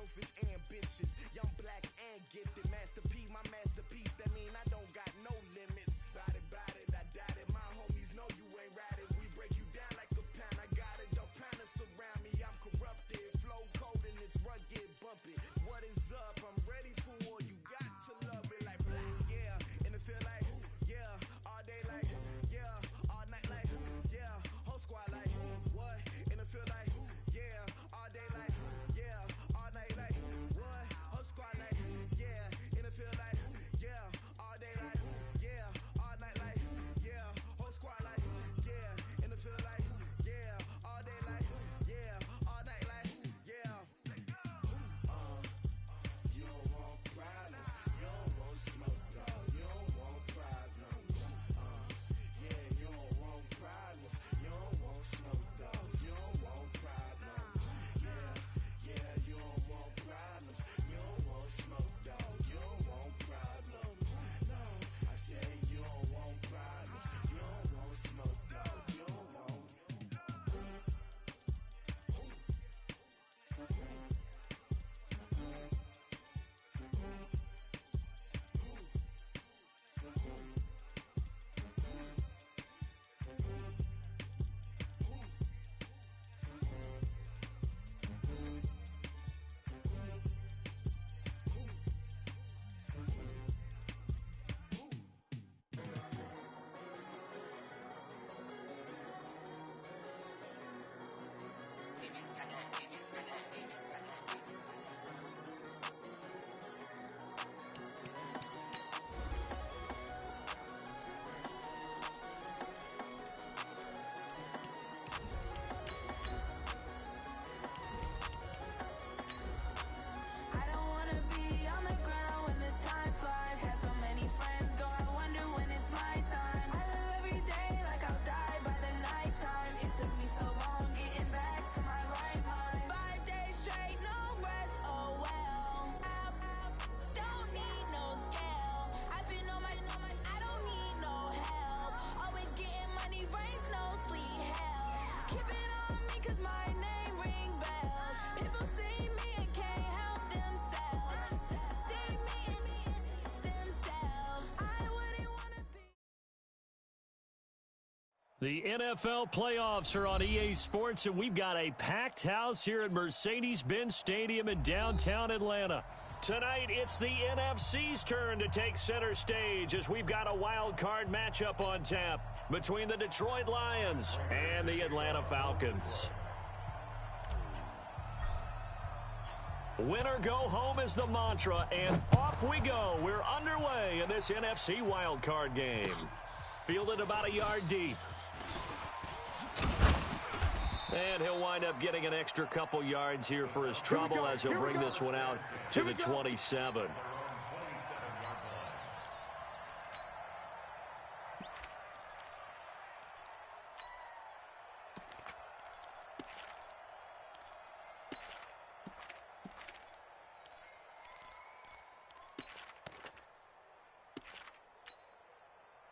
selfish, ambitious, young, black, and gifted. Master P, my masterpiece. That mean I don't got no limits. Bout it, I doubt it. My homies know you ain't ratted. We break you down like a pound. I got it, don't pound to surround me. I'm corrupted, flow cold and it's rugged, bumpy. What is up? I'm ready for war. You got to love it like black, yeah. And it feel like, yeah. All day like, yeah. All night like, yeah. Whole squad like, what? And it feel like, yeah. All day like, yeah. All night like, what? Whole squad like, yeah. And it feel like, yeah. All day like, yeah. All night like, yeah. Whole squad like, yeah. And it feel like, yeah. All day like, yeah. All night like, yeah. You don't want problems. You don't want smoke, dog. You don't want problems. Yeah, you don't want problems. You don't want smoke, dog. You don't want problems. Yeah, you don't want problems. You don't want smoke, dog. You don't want problems. No, I said you don't want problems. You don't want smoke, dog. You don't want. The NFL playoffs are on EA Sports, and we've got a packed house here at Mercedes-Benz Stadium in downtown Atlanta. Tonight, it's the NFC's turn to take center stage as we've got a wild card matchup on tap between the Detroit Lions and the Atlanta Falcons. Winner go home is the mantra, and off we go. We're underway in this NFC wild card game. Fielded about a yard deep. And he'll wind up getting an extra couple yards here for his trouble as he'll bring this one out to the 27.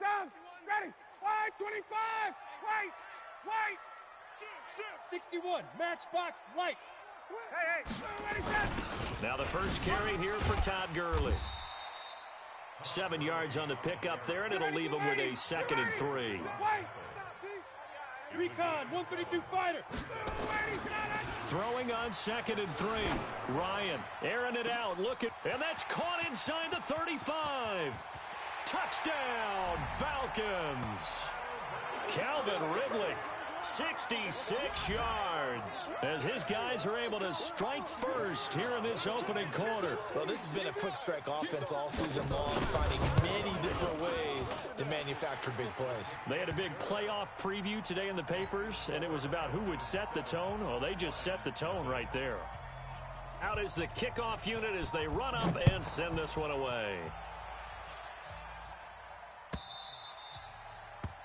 Down, ready, wide, 25, wait. 61, matchbox lights. Hey, ready, set. Now the first carry here for Todd Gurley. 7 yards on the pickup there, and it'll leave him with a 2nd and 3. Recon, 132 fighter. Throwing on 2nd and 3. Ryan airing it out, and that's caught inside the 35. Touchdown, Falcons. Calvin Ridley. 66 yards as his guys are able to strike first here in this opening quarter. Well, this has been a quick strike offense all season long, finding many different ways to manufacture big plays. They had a big playoff preview today in the papers, and it was about who would set the tone. Well, they just set the tone right there. Out is the kickoff unit as they run up and send this one away.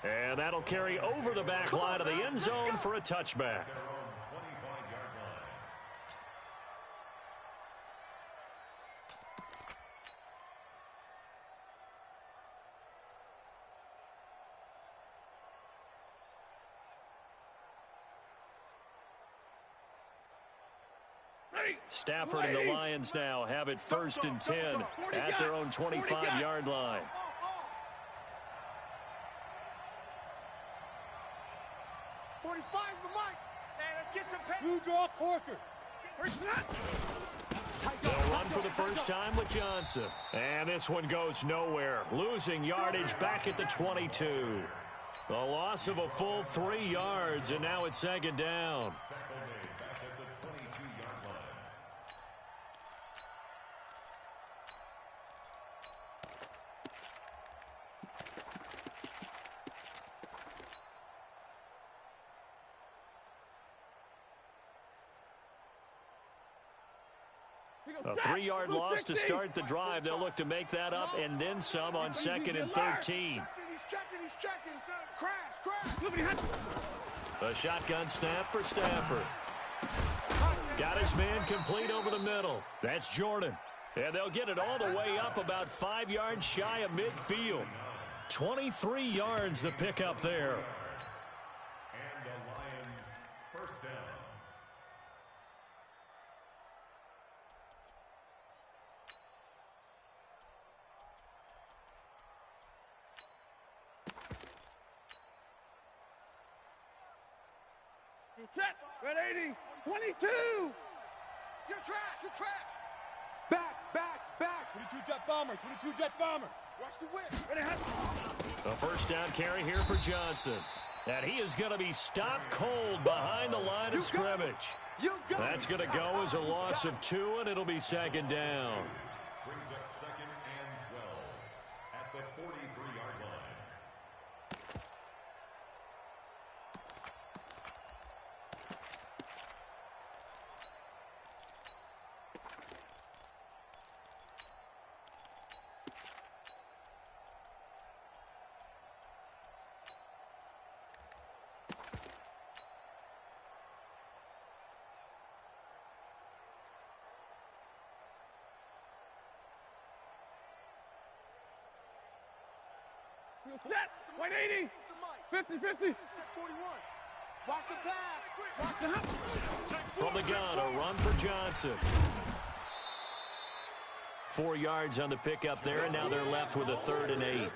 And that'll carry over the back line of the end zone for a touchback. Stafford and the Lions now have it 1st and 10 at their own 25-yard line. You draw corkers. They'll run for the first time with Johnson. And this one goes nowhere. Losing yardage back at the 22. A loss of a full 3 yards, and now it's 2nd down. A 3-yard loss to start the drive. They'll look to make that up and then some on 2nd and 13. He's checking. Crash. A shotgun snap for Stafford. Got his man complete over the middle. That's Jordan. And they'll get it all the way up about 5 yards shy of midfield. 23 yards the pickup there. And the Lions first down. Set. Red 80. 22. You're trash. Back. 22 jet bomber. Watch the whip. Ready, A first down carry here for Johnson. And he is going to be stopped cold behind the line of scrimmage. That's going to go as a loss of 2, and it'll be 2nd down. Brings up 2nd and 12 at the 43-yard line. Set. 180. 50. Set 41. Watch the pass. From the gun, a run for Johnson. 4 yards on the pickup there, and now they're left with a 3rd and 8.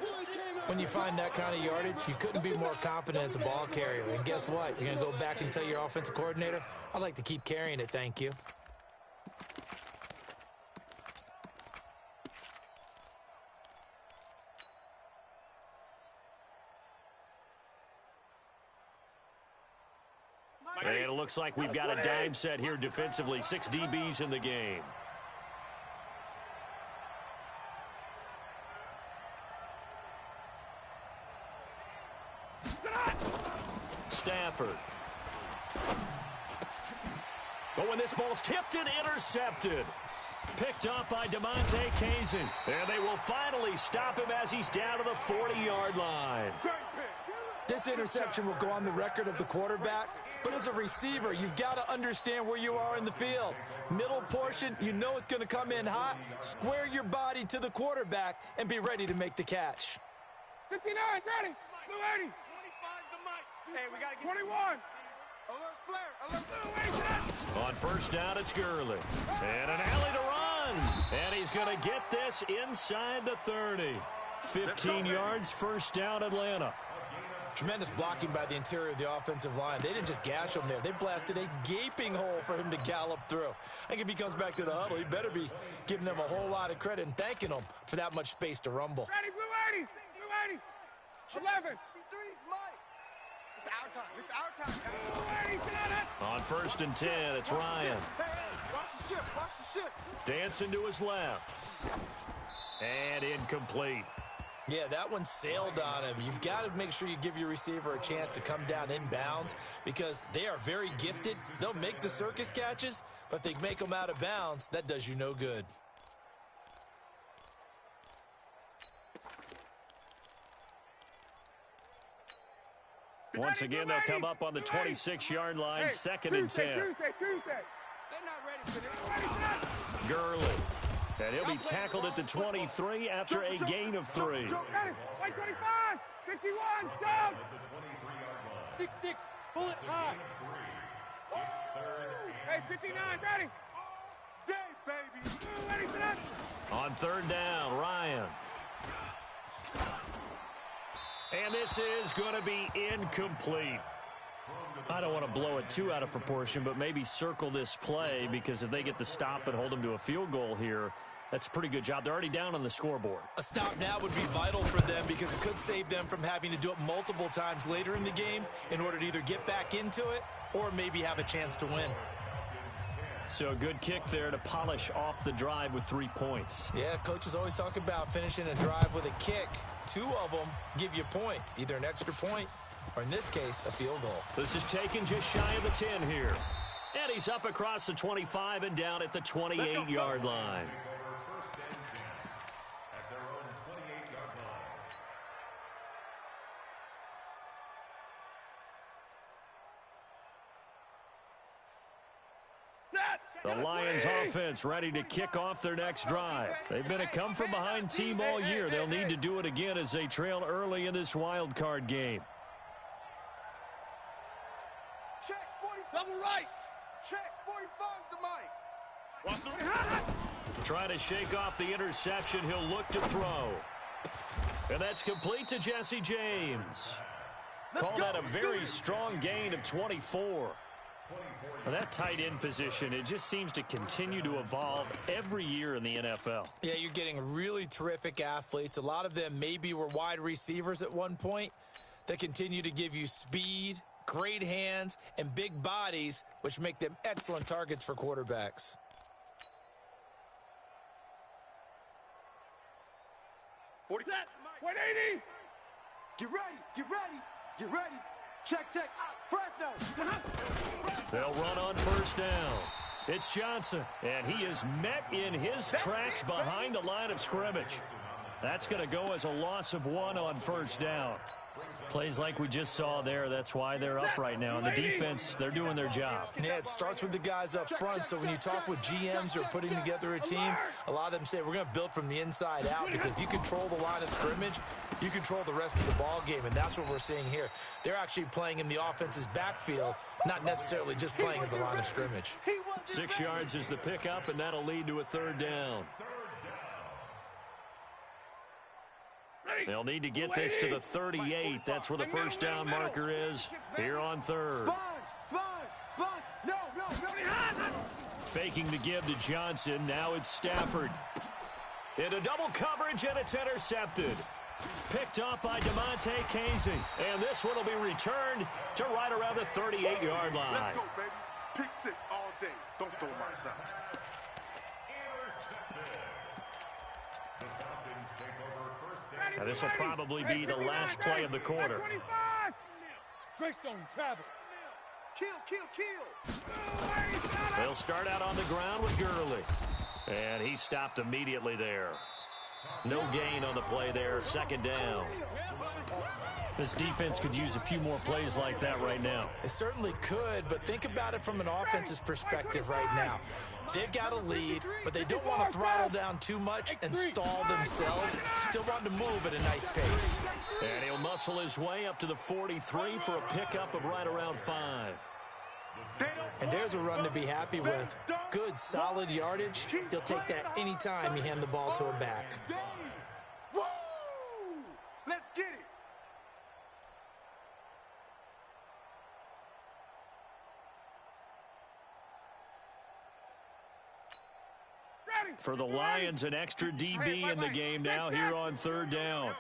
When you find that kind of yardage, you couldn't be more confident as a ball carrier. And guess what? You're going to go back and tell your offensive coordinator, I'd like to keep carrying it, thank you. And it looks like we've got a dime set here defensively. 6 DBs in the game. Stafford. But when this ball's tipped and intercepted. Picked up by DeMonte Kazin. And they will finally stop him as he's down to the 40-yard line. This interception will go on the record of the quarterback, but as a receiver, you've got to understand where you are in the field. Middle portion, you know it's going to come in hot. Square your body to the quarterback and be ready to make the catch. 59, ready. Blue 80. 25 the mic. Hey, we got to get 21. Alert flare. On first down, it's Gurley. And an alley to run. And he's going to get this inside the 30. 15 yards, first down, Atlanta. Tremendous blocking by the interior of the offensive line. They didn't just gash him there. They blasted a gaping hole for him to gallop through. I think if he comes back to the huddle, he better be giving them a whole lot of credit and thanking them for that much space to rumble. Ready, blue 80. Blue 80. 11. It's our time. Blue 80, sit on it. On first and 10, it's Ryan. Hey, watch the ship. Dancing to his left. And incomplete. Yeah, that one sailed on him. You've got to make sure you give your receiver a chance to come down inbounds because they are very gifted. They'll make the circus catches, but if they make them out of bounds, that does you no good. Once again, they'll come up on the 26-yard line, 2nd and 10. Tuesday. They're not ready for this. Gurley. And he'll be tackled at the 23 after a gain of 3. 125, 51, sub. 6'6", bullet high. Hey, 59, ready. baby. On third down, Ryan. And this is going to be incomplete. I don't want to blow it too out of proportion, but maybe circle this play, because if they get the stop and hold them to a field goal here, that's a pretty good job. They're already down on the scoreboard. A stop now would be vital for them, because it could save them from having to do it multiple times later in the game in order to either get back into it or maybe have a chance to win. So a good kick there to polish off the drive with 3 points. Yeah, coaches always talk about finishing a drive with a kick. 2 of them give you points, either an extra point or, in this case, a field goal. This is taken just shy of the 10 here. And he's up across the 25 and down at the 28-yard line. The Lions offense ready to kick off their next drive. They've been a come-from-behind team all year. They'll need to do it again as they trail early in this wild card game. Check 40. Double right. Check 45's the mic. Trying to shake off the interception. He'll look to throw. And that's complete to Jesse James. Call that a very strong gain of 24. Well, that tight end position, it just seems to continue to evolve every year in the NFL. Yeah, you're getting really terrific athletes. A lot of them maybe were wide receivers at one point. They continue to give you speed, great hands, and big bodies, which make them excellent targets for quarterbacks. Set. 180. Get ready. Get ready. Get ready. Check, check. Fresno. They'll run on first down. It's Johnson, and he is met in his tracks behind the line of scrimmage. That's going to go as a loss of 1 on first down. Plays like we just saw there, that's why they're up right now. And the defense, they're doing their job. Yeah, it starts with the guys up front. So when you talk with GMs who are putting together a team, a lot of them say we're going to build from the inside out, because if you control the line of scrimmage, you control the rest of the ball game, and that's what we're seeing here. They're actually playing in the offense's backfield, not necessarily just playing at the line of scrimmage. 6 yards is the pickup, and that'll lead to a third down. They'll need to get this to the 38. That's where the first down marker is here on third. No. Faking the give to Johnson. Now it's Stafford. Into double coverage, and it's intercepted. Picked up by DeMonte Casey. And this one will be returned to right around the 38-yard line. Let's go, baby. Pick 6 all day. Don't throw my side. Now this will probably be the last play of the quarter. Greystone travel. Kill. They'll start out on the ground with Gurley. And he stopped immediately there. No gain on the play there, second down. This defense could use a few more plays like that right now. It certainly could, but think about it from an offense's perspective right now. They've got a lead, but they don't want to throttle down too much and stall themselves. Still want to move at a nice pace. And he'll muscle his way up to the 43 for a pickup of right around 5. And there's a run to be happy with. Good, solid yardage. He'll take that anytime you hand the ball to a back. Woo! Let's get it. For the Lions, an extra DB in the game now here on third down.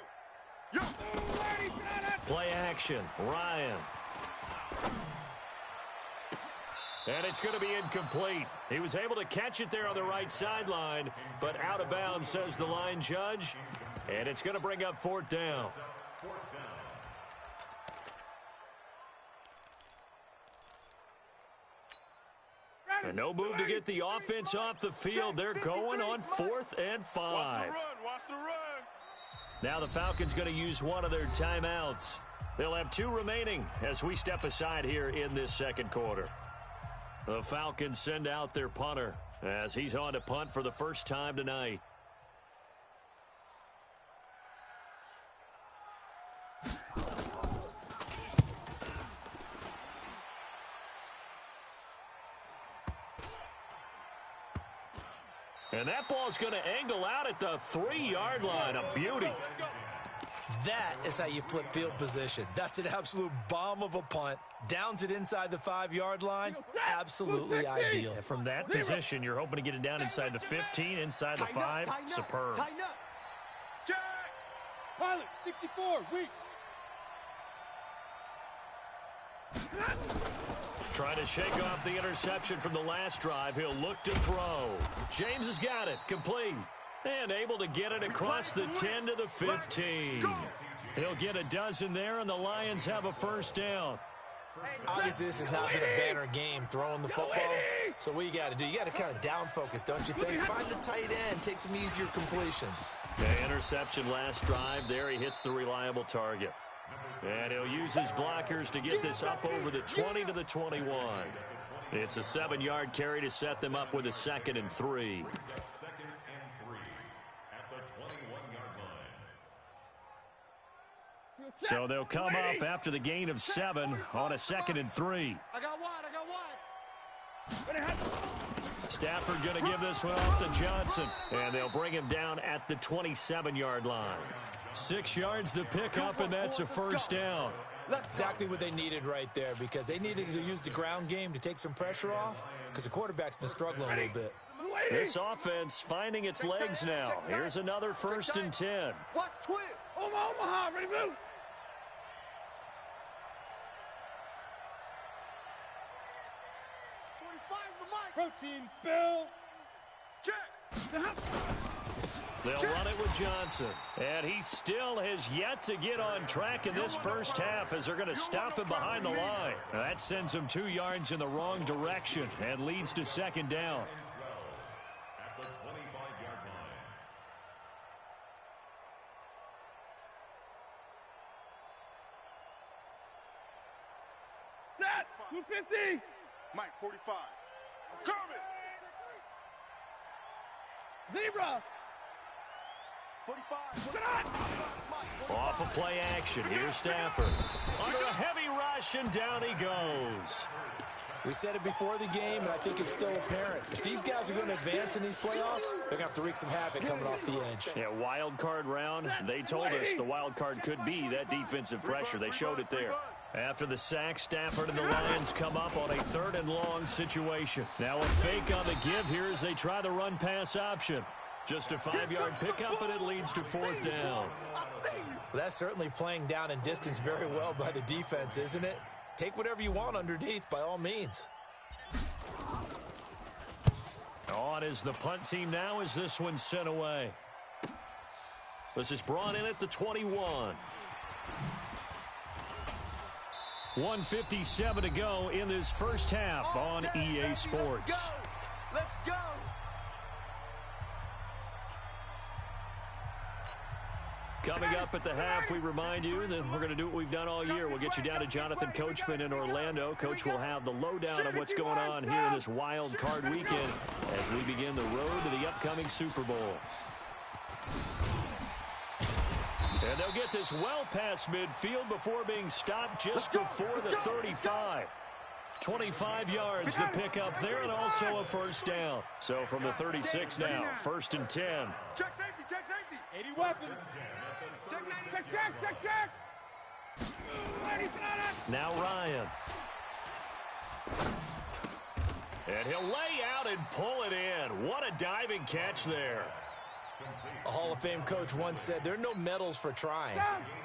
Play action, Ryan. And it's going to be incomplete. He was able to catch it there on the right sideline, but out of bounds, says the line judge. And it's going to bring up fourth down. And no move to get the offense off the field. They're going on 4th and 5. Watch the run. Now the Falcons going to use one of their timeouts. They'll have 2 remaining as we step aside here in this second quarter. The Falcons send out their punter as he's on to punt for the first time tonight. And that ball's going to angle out at the 3-yard line. A beauty. That is how you flip field position. That's an absolute bomb of a punt. Downs it inside the 5-yard line. Absolutely ideal. And from that position, you're hoping to get it down inside the 15, inside the 5. Superb. Tighten up. Check. Pilot, 64, weak. Trying to shake off the interception from the last drive. He'll look to throw. James has got it. Complete. And able to get it across the 10 to the 15. He'll get a dozen there, and the Lions have a first down. Obviously, this has not been a banner game throwing the football. So what you got to do, you got to kind of down focus, don't you think? Find the tight end, take some easier completions. The interception last drive. There he hits the reliable target. And he'll use his blockers to get this up over the 20 to the 21. It's a 7-yard carry to set them up with a 2nd and 3. So they'll come up after the gain of 7 on a 2nd and 3. I got wide. Stafford going to give this one off to Johnson. And they'll bring him down at the 27-yard line. 6 yards to pick up, and that's a first down. Exactly what they needed right there, because they needed to use the ground game to take some pressure off, because the quarterback's been struggling a little bit. This offense finding its legs now. Here's another 1st and 10. Watch twist. Omaha, ready move. Protein spill. Check. They'll run it with Johnson. And he still has yet to get on track in this first half as they're going to stop him behind the line. That sends him 2 yards in the wrong direction and leads to 2nd down. At the 25-yard line. Set. 250. Mike, 45. I'm coming. Zebra. 45. Off of play action. Here's Stafford. Under a heavy rush, and down he goes. We said it before the game, and I think it's still apparent. If these guys are going to advance in these playoffs, they're going to have to wreak some havoc coming off the edge. Yeah, wild card round. They told us the wild card could be that defensive pressure. They showed it there. After the sack, Stafford and the Lions come up on a 3rd and long situation. Now a fake on the give here as they try the run-pass option. Just a 5-yard pickup, and it leads to 4th down. Well, that's certainly playing down in distance very well by the defense, isn't it? Take whatever you want underneath, by all means. On is the punt team now as this one's sent away. This is brought in at the 21. 1:57 to go in this first half on EA Sports. Let's go. Coming up at the half, we remind you that we're going to do what we've done all year. We'll get you down to Jonathan Coachman in Orlando. Coach will have the lowdown of what's going on here in this wild card weekend as we begin the road to the upcoming Super Bowl. And they'll get this well past midfield before being stopped just before the 35. 25 yards to pick up there, and also a first down. So from the 36 now, 1st and 10. Check safety, check safety. 80 weapon. Check. Now Ryan. And he'll lay out and pull it in. What a diving catch there. A Hall of Fame coach once said, there are no medals for trying.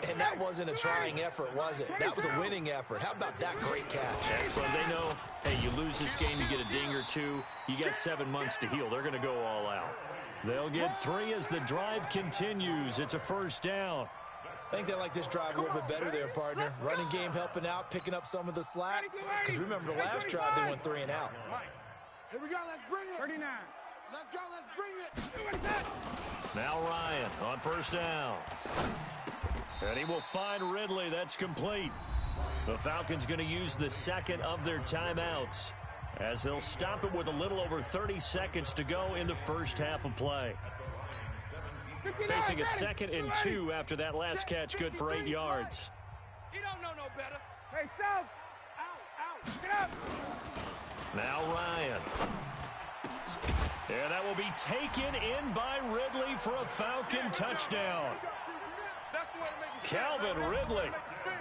And that wasn't a trying effort, was it? That was a winning effort. How about that great catch? Excellent. They know, hey, you lose this game, you get a ding or two. You got 7 months to heal. They're going to go all out. They'll get 3 as the drive continues. It's a first down. I think they like this drive a little bit better there, partner. Running game helping out, picking up some of the slack. Because remember the last drive, they went 3 and out. Here we go, let's bring it. 39. Let's go, let's bring it. Now Ryan on first down. And he will find Ridley. That's complete. The Falcons going to use the 2nd of their timeouts as they'll stop it with a little over 30 seconds to go in the first half of play. Facing a 2nd and 2 after that last catch, good for 8 yards. He don't know no better. Hey, South. Out. Get up. Now Ryan. And that will be taken in by Ridley for a Falcon touchdown. Calvin Ridley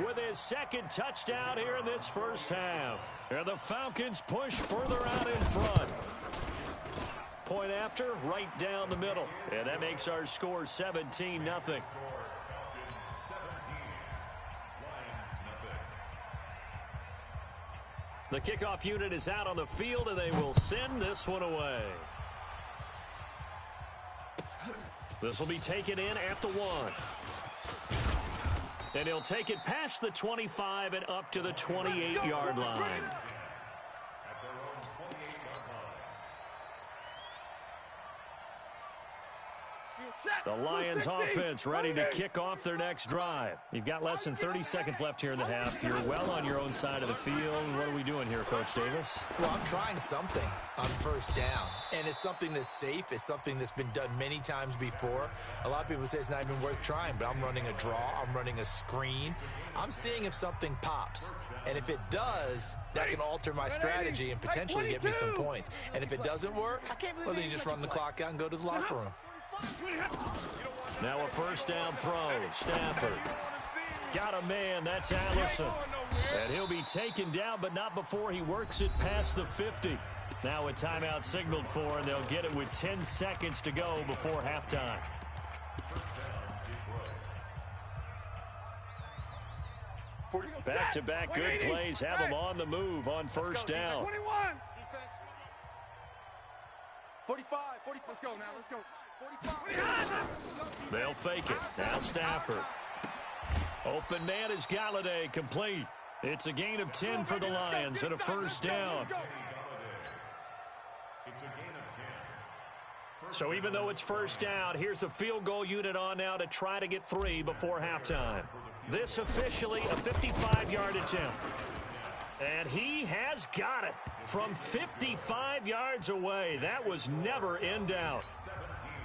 with his second touchdown here in this first half. And the Falcons push further out in front. Point after, right down the middle. And that makes our score 17-0. The kickoff unit is out on the field, and they will send this one away. This will be taken in at the 1. And he'll take it past the 25 and up to the 28-yard line. The Lions offense ready to kick off their next drive. You've got less than 30 seconds left here in the half. You're well on your own side of the field. What are we doing here, Coach Davis? Well, I'm trying something on first down, and it's something that's safe. It's something that's been done many times before. A lot of people say it's not even worth trying, but I'm running a draw. I'm running a screen. I'm seeing if something pops, and if it does, that can alter my strategy and potentially get me some points. And if it doesn't work, well, then you just run the clock out and go to the locker room. Now a first down throw. Stafford. Got a man. That's Allison. And he'll be taken down, but not before he works it past the 50. Now a timeout signaled for, and they'll get it with 10 seconds to go before halftime. Back-to-back good plays have them on the move on first down. 21. 45. Let's go now. Let's go. 45. They'll fake it. Now Stafford. Open man is Galladay, complete. It's a gain of 10 for the Lions and a first down. So even though it's first down, here's the field goal unit on now to try to get 3 before halftime. This officially a 55-yard attempt. And he has got it from 55 yards away. That was never in doubt.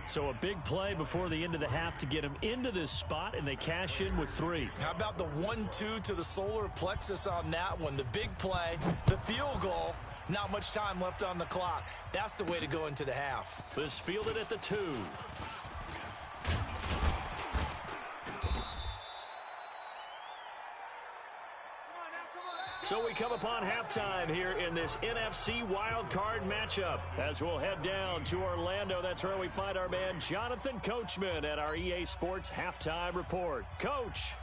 So a big play before the end of the half to get him into this spot, and they cash in with 3. How about the 1-2 to the solar plexus on that one? The big play, the field goal, not much time left on the clock. That's the way to go into the half. This fielded at the 2. So we come upon halftime here in this NFC wildcard matchup. As we'll head down to Orlando, that's where we find our man Jonathan Coachman at our EA Sports Halftime Report. Coach.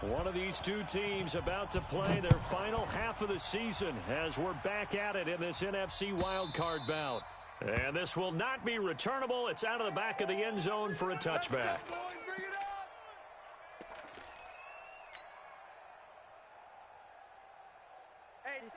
One of these two teams about to play their final half of the season as we're back at it in this NFC wildcard bout. And this will not be returnable. It's out of the back of the end zone for a touchback.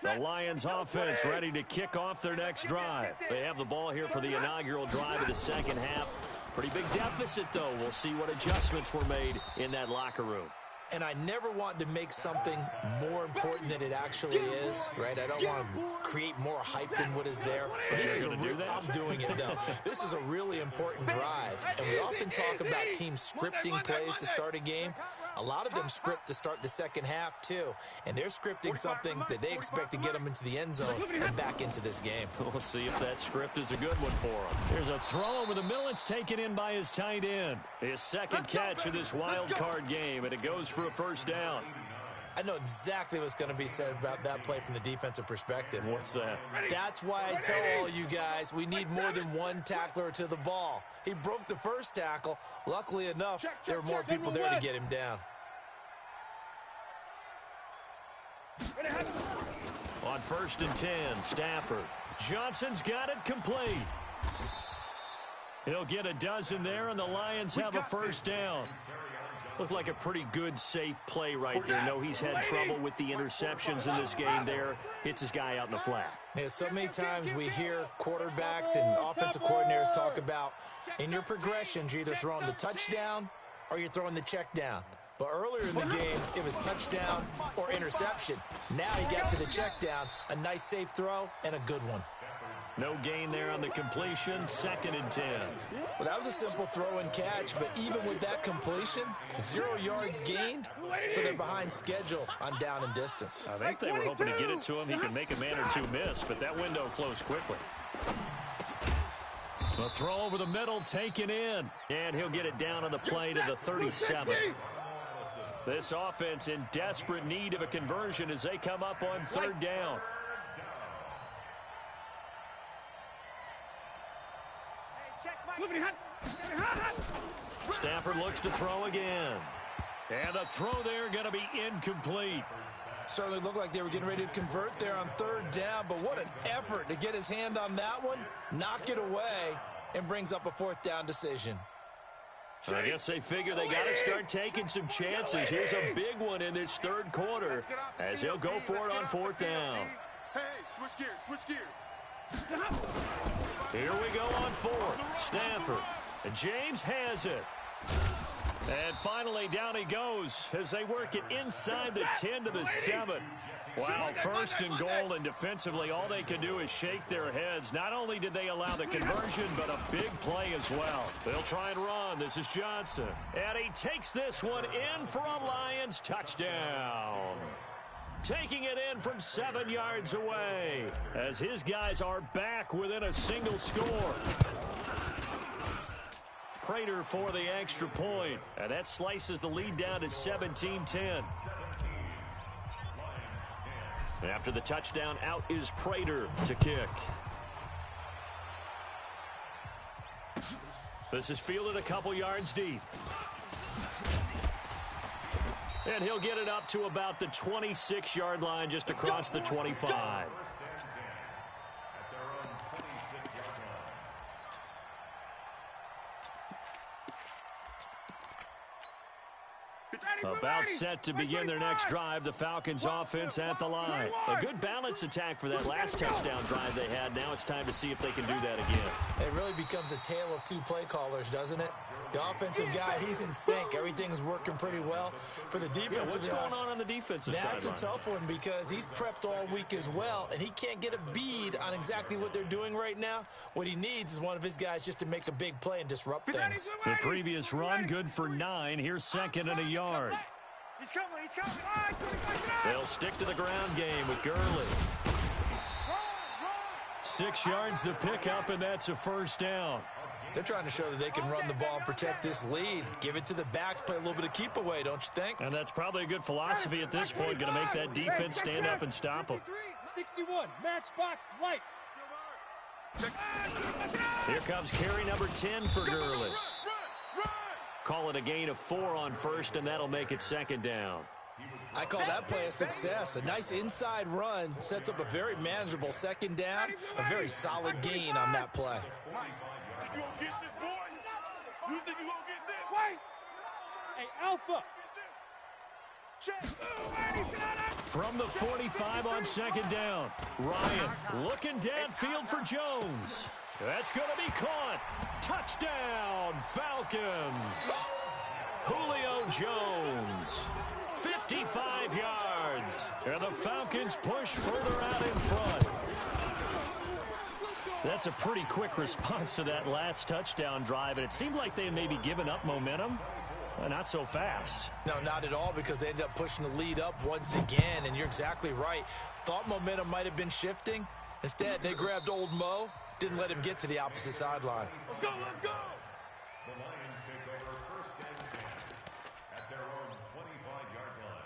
The Lions offense ready to kick off their next drive. They have the ball here for the inaugural drive of the second half. Pretty big deficit, though. We'll see what adjustments were made in that locker room. And I never want to make something more important than it actually is, right? I don't want to create more hype than what is there. But this is I'm doing it, though. This is a really important drive. And we often talk about teams scripting plays to start a game. A lot of them script to start the second half, too. And they're scripting something that they expect to get them into the end zone and back into this game. We'll see if that script is a good one for them. Here's a throw over the middle. It's taken in by his tight end. His second catch of this wild card game, and it goes for a first down. I know exactly what's going to be said about that play from the defensive perspective. What's that? That's why I tell all you guys we need more than one tackler to the ball. He broke the first tackle. Luckily enough, there were more people there to get him down. On 1st and 10, Stafford. Johnson's got it complete. He'll get a dozen there, and the Lions have a first down. Looked like a pretty good, safe play right there. No, he's had trouble with the interceptions in this game there. Hits his guy out in the flat. Yeah, so many times we hear quarterbacks and offensive coordinators talk about in your progressions, you're either throwing the touchdown or you're throwing the check down. But earlier in the game, it was touchdown or interception. Now he got to the check down, a nice safe throw, and a good one. No gain there on the completion, 2nd and 10. Well, that was a simple throw and catch, but even with that completion, 0 yards gained, so they're behind schedule on down and distance. I think they were hoping to get it to him. He could make a man or two miss, but that window closed quickly. The throw over the middle, taken in, and he'll get it down on the play to the 37. This offense in desperate need of a conversion as they come up on 3rd down. Stafford looks to throw again. And the throw there going to be incomplete. Certainly looked like they were getting ready to convert there on 3rd down, but what an effort to get his hand on that one, knock it away, and brings up a 4th down decision. I guess they figure they got to start taking some chances. Here's a big one in this 3rd quarter as he'll go for it on 4th down. Hey, switch gears. Here we go on 4th. Stafford. And James has it. And finally, down he goes as they work it inside the 10 to the 7. Wow, 1st and goal, and defensively, all they can do is shake their heads. Not only did they allow the conversion, but a big play as well. They'll try and run. This is Johnson. And he takes this one in for a Lions touchdown. Taking it in from 7 yards away as his guys are back within a single score. Prater for the extra point, and that slices the lead down to 17-10. After the touchdown, out is Prater to kick. This is fielded a couple yards deep. And he'll get it up to about the 26-yard line, just across the 25. About set to begin their next drive, the Falcons offense at the line. A good balance attack for that last touchdown drive they had. Now it's time to see if they can do that again. It really becomes a tale of 2 play callers, doesn't it? The offensive guy, he's in sync. Everything's working pretty well. For the defensive what's going on the defensive side? That's a tough one because he's prepped all week as well, and he can't get a bead on exactly what they're doing right now. What he needs is one of his guys just to make a big play and disrupt things. The previous run, good for 9. Here's 2nd and a yard. He's coming. They'll stick to the ground game with Gurley. 6 yards the pickup, and that's a 1st down. They're trying to show that they can run the ball and protect this lead. Give it to the backs, play a little bit of keep away, don't you think? And that's probably a good philosophy at this point, going to make that defense stand up and stop them. 61, matchbox lights. Here comes carry number 10 for Gurley. Call it a gain of 4 on 1st, and that'll make it 2nd down. I call that play a success. A nice inside run sets up a very manageable 2nd down, a very solid gain on that play. You gonna get this, boy? You think you gonna get this? Wait! Hey, Alpha! Check! From the 45 on 2nd down, Ryan looking downfield for Jones. That's going to be caught. Touchdown, Falcons. Julio Jones, 55 yards. And the Falcons push further out in front. That's a pretty quick response to that last touchdown drive, and it seemed like they had maybe given up momentum. Not so fast. No, not at all, because they ended up pushing the lead up once again, and you're exactly right. Thought momentum might have been shifting. Instead, they grabbed old Mo, didn't let him get to the opposite sideline. Let's go, let's go! The Lions take over 1st and 10 at their own 25-yard line.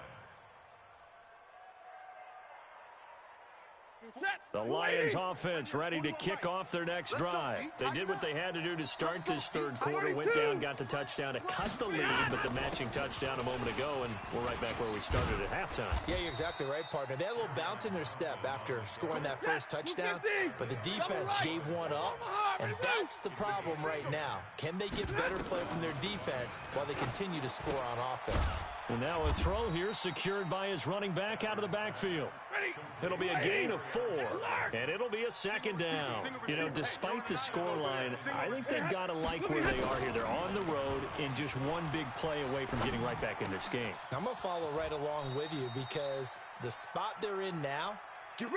The Lions offense ready to kick off their next drive. They did what they had to do to start this 3rd quarter, went down, got the touchdown to cut the lead, but the matching touchdown a moment ago, and we're right back where we started at halftime. Yeah, you're exactly right, partner. They had a little bounce in their step after scoring that first touchdown, but the defense gave one up, and that's the problem right now. Can they get better play from their defense while they continue to score on offense? And now a throw here secured by his running back out of the backfield. It'll be a gain of 4, and it'll be a 2nd down. You know, despite the scoreline, I think they've got to like where they are here. They're on the road and just one big play away from getting right back in this game. I'm going to follow right along with you because the spot they're in now,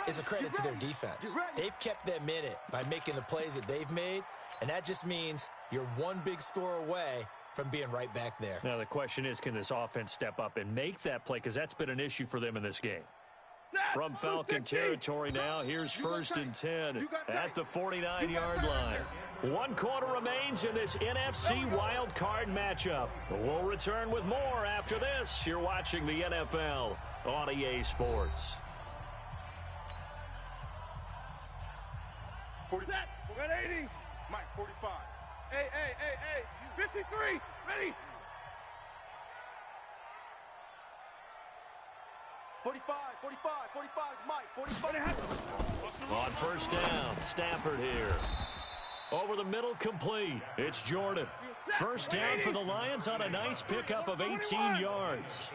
is a credit to their defense. They've kept them in it by making the plays that they've made, and that just means you're one big score away from being right back there. Now the question is, can this offense step up and make that play? Because that's been an issue for them in this game. From Falcon territory now, here's 1st and 10 at the 49-yard line. 1 quarter remains in this NFC wild card matchup. We'll return with more after this. You're watching the NFL on EA Sports. 40. We're at 80. Mike, 45. Hey. 53. Ready. 45, Mike, 45. On 1st down, Stafford here. Over the middle, complete. It's Jordan. 1st down for the Lions on a nice pickup of 18 yards.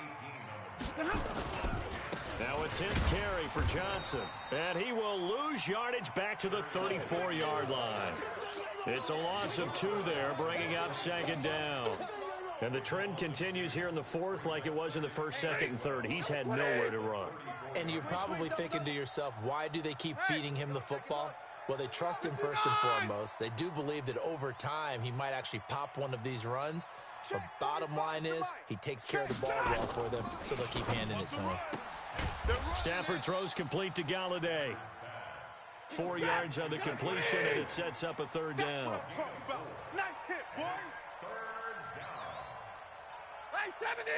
Now a 10th carry for Johnson. And he will lose yardage back to the 34-yard line. It's a loss of 2 there, bringing up 2nd down. And the trend continues here in the 4th like it was in the 1st, 2nd, and 3rd. He's had nowhere to run. And you're probably thinking to yourself, why do they keep feeding him the football? Well, they trust him first and foremost. They do believe that over time he might actually pop one of these runs. But bottom line is he takes care of the ball well for them, so they'll keep handing it to him. Stafford throws complete to Galladay. 4 yards on the completion, and it sets up a 3rd down. Nice hit, boys. 70.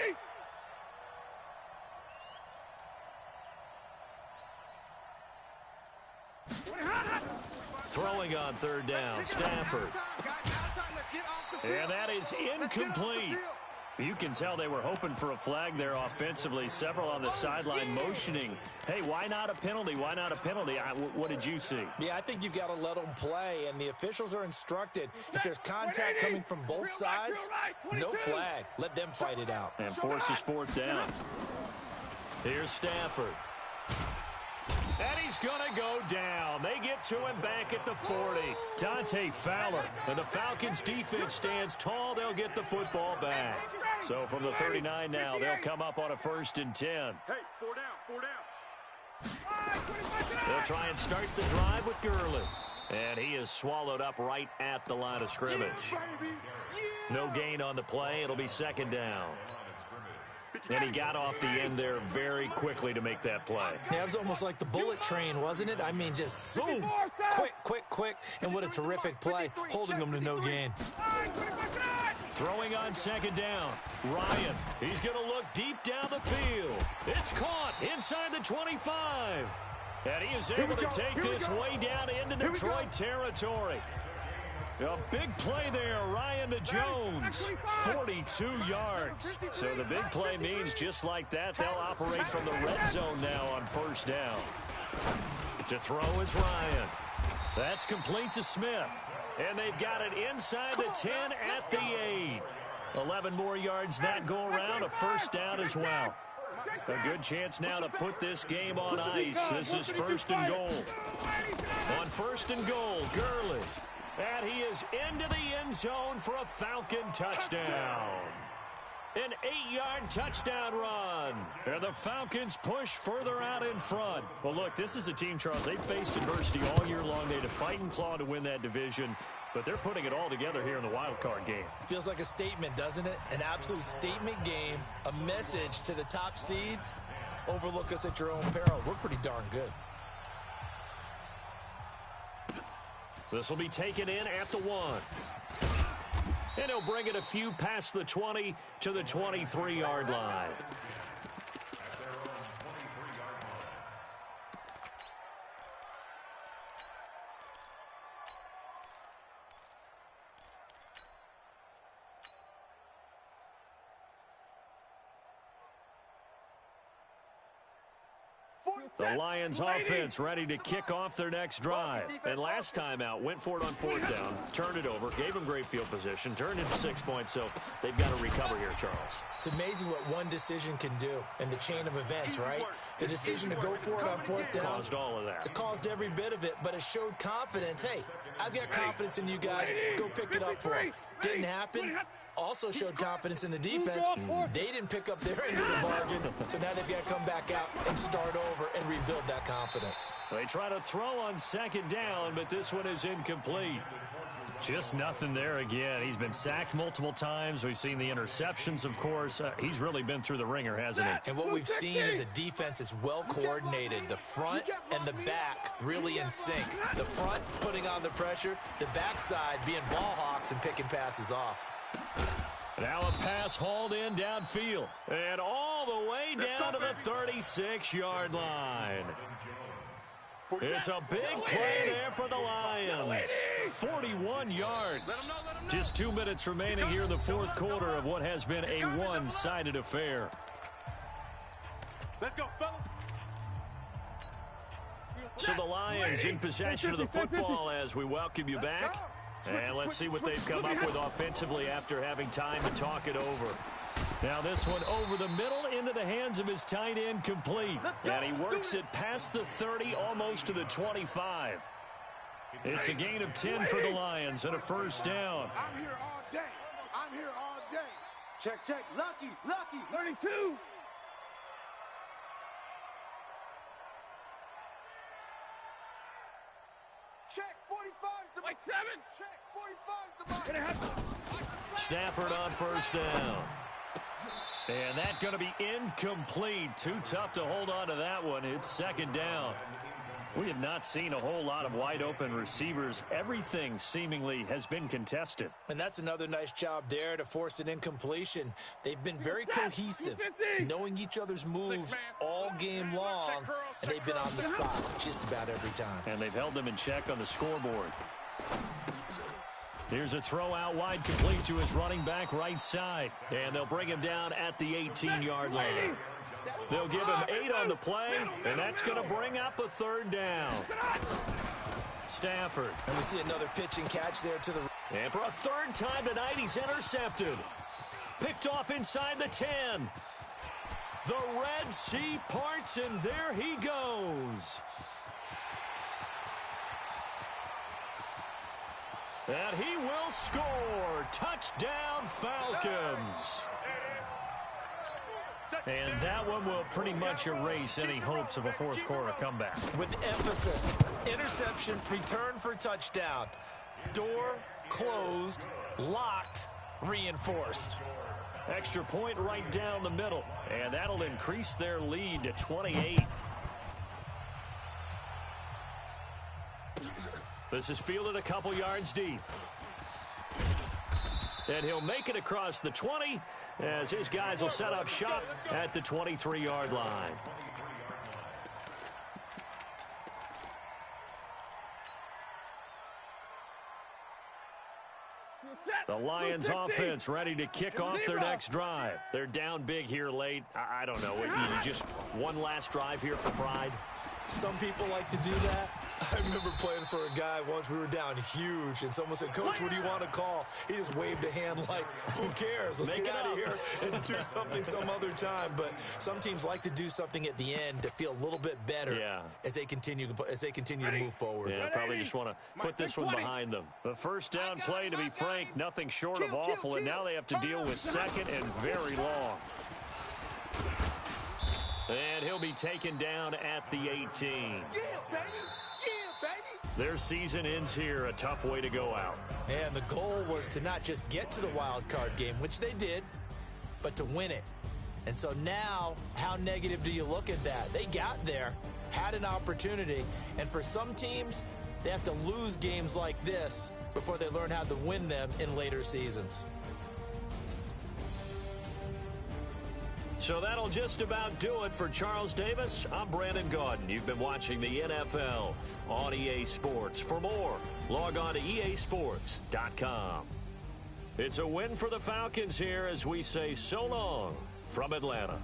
Throwing on 3rd down, Stafford. And that is incomplete. You can tell they were hoping for a flag there offensively. Several on the sideline motioning. Hey, why not a penalty? Why not a penalty? What did you see? Yeah, I think you've got to let them play, and the officials are instructed. If there's contact coming from both sides, no flag. Let them fight it out. And forces 4th down. Here's Stafford. And he's going to go down. They get to him back at the 40. Dante Fowler. And the Falcons' defense stands tall. They'll get the football back. So from the 39 now, they'll come up on a 1st and 10. Hey, 4 down. They'll try and start the drive with Gurley. And he is swallowed up right at the line of scrimmage. No gain on the play. It'll be 2nd down. And he got off the end there very quickly to make that play. Yeah, it was almost like the bullet train, wasn't it? I mean, just zoom, quick, and what a terrific play, holding them to no gain. Throwing on 2nd down, Ryan. He's going to look deep down the field. It's caught inside the 25. And he is able to take this way down into Detroit territory. A big play there, Ryan to Jones, 42 yards. So the big play means just like that, they'll operate from the red zone now on 1st down. To throw is Ryan. That's complete to Smith. And they've got it inside the 10 at the 8. 11 more yards that go around, a 1st down as well. A good chance now to put this game on ice. This is 1st and goal. On 1st and goal, Gurley. And he is into the end zone for a Falcon touchdown. An 8-yard touchdown run. And the Falcons push further out in front. Well, look, this is a team, Charles. They've faced adversity all year long. They had to fight and claw to win that division. But they're putting it all together here in the wild card game. Feels like a statement, doesn't it? An absolute statement game. A message to the top seeds. Overlook us at your own peril. We're pretty darn good. This will be taken in at the 1. And he'll bring it a few past the 20 to the 23-yard line. The Lions offense ready to kick off their next drive. And last time out, went for it on 4th down, turned it over, gave them great field position, turned into 6 points, so they've got to recover here, Charles. It's amazing what one decision can do in the chain of events, right? The decision to go for it on 4th down. Caused all of that. It caused every bit of it, but it showed confidence. Hey, I've got confidence in you guys. Go pick it up for them. Didn't happen. also showed confidence in the defense. They didn't pick up their end of the bargain, so now they've got to come back out and start over and rebuild that confidence. They try to throw on second down, but this one is incomplete. Just nothing there again. He's been sacked multiple times. We've seen the interceptions, of course. He's really been through the ringer, hasn't he? And what we've seen is a defense that's well coordinated. The front and the back really in sync. The front putting on the pressure, the backside being ball hawks and picking passes off. Now a pass hauled in downfield. And all the way down to the 36-yard line. It's a big play there for the Lions. 41 yards. Just 2 minutes remaining here in the fourth quarter of what has been a one-sided affair. Let's go, fellas. So the Lions in possession of the football as we welcome you back. And let's see what they've come up with offensively after having time to talk it over. Now this one over the middle into the hands of his tight end, complete. And he works it past the 30, almost to the 25. It's a gain of 10 for the Lions and a first down. I'm here all day. I'm here all day. Check, check. Lucky, lucky. 32. Check, 45's the... Wait, 7. Check, 45's the mark. Stafford on first down. And that's going to be incomplete. Too tough to hold on to that one. It's second down. We have not seen a whole lot of wide-open receivers. Everything seemingly has been contested. And that's another nice job there to force an incompletion. They've been very cohesive, knowing each other's moves all game long, and they've been on the spot just about every time. And they've held them in check on the scoreboard. Here's a throw out wide, complete to his running back right side. And they'll bring him down at the 18-yard line. They'll give him 8 on the play, and that's going to bring up a third down. Stafford. And we see another pitch and catch there to the... And for a third time tonight, he's intercepted. Picked off inside the 10. The Red Sea parts, and there he goes. And he will score. Touchdown, Falcons. And that one will pretty much erase any hopes of a fourth quarter comeback. With emphasis, interception, return for touchdown. Door closed, locked, reinforced. Extra point right down the middle. And that'll increase their lead to 28. This is fielded a couple yards deep. And he'll make it across the 20 as his guys will set up shop at the 23-yard line. The Lions offense ready to kick off their next drive. They're down big here late. I don't know. Just one last drive here for pride. Some people like to do that. I remember playing for a guy once. We were down huge, and someone said, "Coach, what do you want to call?" He just waved a hand like, "Who cares? Let's get out of here and do something some other time." But some teams like to do something at the end to feel a little bit better as they continue to move forward. Yeah, probably just want to put this one behind them. The first down play, to be frank, nothing short of awful, and now they have to deal with second and very long. And he'll be taken down at the 18. Yeah, baby. Their season ends here, a tough way to go out. And the goal was to not just get to the wild card game, which they did, but to win it. And so now, how negative do you look at that? They got there, had an opportunity, and for some teams, they have to lose games like this before they learn how to win them in later seasons. So that'll just about do it for Charles Davis. I'm Brandon Gaudin. You've been watching the NFL on EA Sports. For more, log on to easports.com. It's a win for the Falcons here as we say so long from Atlanta.